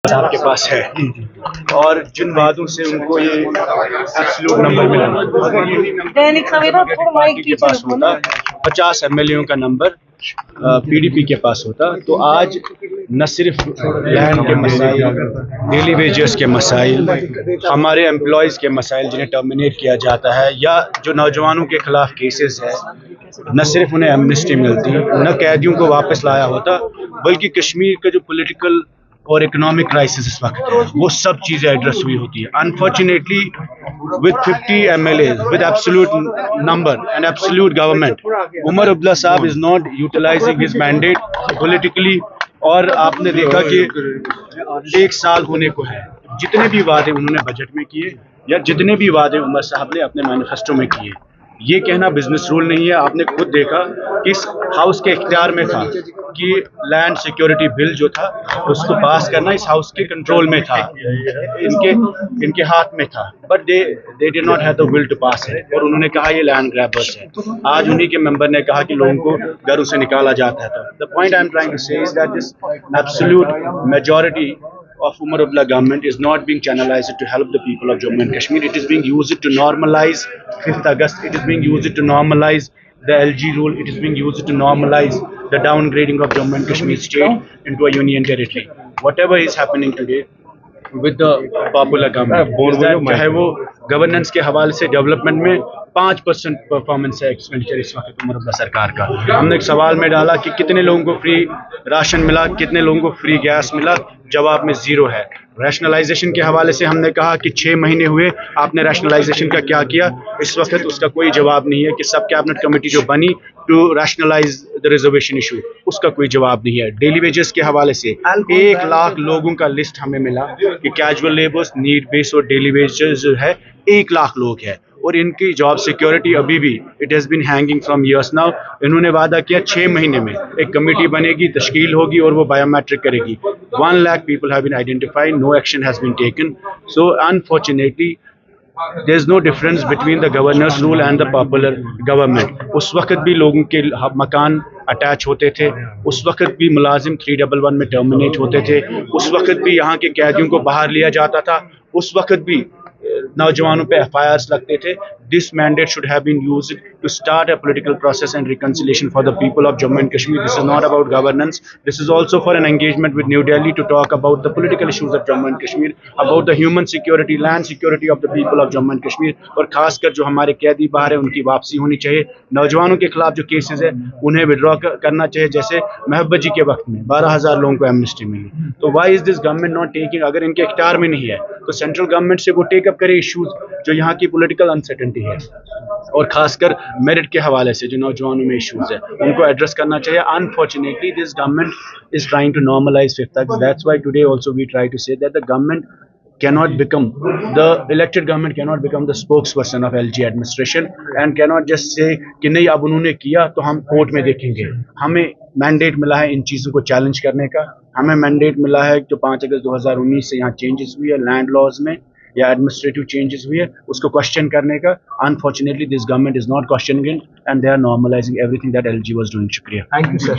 صاحب کے پاس ہے اور جن وعدوں سے ان کو یہ ایبسلوٹ نمبر ملا پارٹی کے پاس ہوتا 50 MLA کا نمبر PDP کے پاس ہوتا تو آج نہ صرف لینڈ کے مسائل، ڈیلی ویجز کے مسائل، ہمارے امپلائیز کے مسائل جنہیں ٹرمینیٹ کیا جاتا ہے، یا جو نوجوانوں کے خلاف کیسز ہے، نہ صرف انہیں ایمنسٹی ملتی، نہ قیدیوں کو واپس لایا ہوتا، بلکہ کشمیر کا جو پولیٹیکل اور اکنامک کرائسس اس وقت ہے وہ سب چیزیں ایڈریس ہوئی ہوتی ہے. Unfortunately with 50 MLAs with absolute number and absolute government, Umar Abdullah Saab is not utilizing his mandate politically. اور آپ نے دیکھا کہ 1 سال ہونے کو ہے، جتنے بھی وعدے انہوں نے بجٹ میں کیے یا جتنے بھی وعدے عمر صاحب نے اپنے مینیفیسٹو میں کیے، یہ کہنا بزنس رول نہیں ہے. آپ نے خود دیکھا کہ اس ہاؤس کے اختیار میں تھا کہ لینڈ سیکیورٹی بل جو تھا اس کو پاس کرنا اس ہاؤس کے کنٹرول میں تھا، ان کے ہاتھ میں تھا، but they did not have the will to pass it. اور انہوں نے کہا یہ لینڈ گریبرز ہے. آج انہی کے ممبر نے کہا کہ لوگوں کو گھروں سے نکالا جاتا ہے. The point I am trying to say is that this absolute majority of Umar Abdullah government is not being channelized to help the people of Jammu and Kashmir. It is being used to normalize 5th August. It is being used to normalize the LG rule. It is being used to normalize the downgrading of Jammu and Kashmir state into a union territory. Whatever is happening today with the popular government is that چاہے وہ governance کے حوالے سے development میں 5% performance ہے expenditure اس وقت عمر عبداللہ سرکار کا. ہم نے ایک سوال میں ڈالا کہ کتنے لوگوں کو فری راشن ملا، کتنے لوگوں کو فری گیس ملا، جواب میں 0 ہے. ریشنلائزیشن کے حوالے سے ہم نے کہا کہ 6 مہینے ہوئے، آپ نے ریشنلائزیشن کا کیا کیا؟ اس وقت اس کا کوئی جواب نہیں ہے. کہ سب کیبنٹ کمیٹی جو بنی to rationalize the reservation issue, اس کا کوئی جواب نہیں ہے. ڈیلی ویجز کے حوالے سے 1 لاکھ لوگوں کا لسٹ ہمیں ملا کہ کیجول لیبرز، نیڈ بیس اور ڈیلی ویجز جو ہے 1 لاکھ لوگ ہیں، اور ان کی جاب سیکیورٹی ابھی بھی it has been hanging from years now. انہوں نے وعدہ کیا 6 مہینے میں ایک کمیٹی بنے گی، تشکیل ہوگی اور وہ بایو میٹرک کرے گی. 1 lakh people have been identified, no action has been taken. So unfortunately there is no difference between the governor's rule and the popular government. اس وقت بھی لوگوں کے مکان اٹیچ ہوتے تھے، اس وقت بھی ملازم 311 میں ٹرمینیٹ ہوتے تھے، اس وقت بھی یہاں کے قیدیوں کو باہر لیا جاتا تھا، اس وقت بھی نوجوانوں پہ FIRs لگتے تھے. This mandate should have been used to start a political process and reconciliation for the people of Jammu and Kashmir. This is not about governance. This is also for an engagement with New Delhi to talk about the political issues of Jammu and Kashmir, about the human security, land security of the people of Jammu and Kashmir. اور خاص کر جو ہمارے قیدی باہر ہیں ان کی واپسی ہونی چاہیے. نوجوانوں کے خلاف جو کیسز ہیں انہیں withdraw کرنا چاہیے. جیسے محبت جی کے وقت میں 12,000 لوگوں کو ایمنسٹی ملی. تو why is this government not taking؟ اگر ان کے اختیار میں نہیں ہے تو سینٹرل گورنمنٹ سے وہ ٹیک اپ کرے ایشوز جو یہاں کی پولیٹیکل انسرٹنٹی ہے، اور خاص کر میرٹ کے حوالے سے جو نوجوانوں میں ایشوز ہیں ان کو ایڈریس کرنا چاہیے. Unfortunately this government is trying to normalize 5th August. That's why today also we try to say that the government cannot become, the elected government cannot become the spokesperson of LG administration and cannot just say کہ نہیں اب انہوں نے کیا تو ہم court میں دیکھیں گے. ہمیں مینڈیٹ ملا ہے ان چیزوں کو چیلنج کرنے کا. ہمیں مینڈیٹ ملا ہے جو 5 اگست 2019 سے یہاں چینجز ہوئی ہے لینڈ لاز میں یا ایڈمنسٹریٹو چینجز ہوئی ہے اس کو کوشچن کرنے کا. Unfortunately this government is not questioning it and they are normalizing everything that LG was doing. شکریہ. Thank you sir.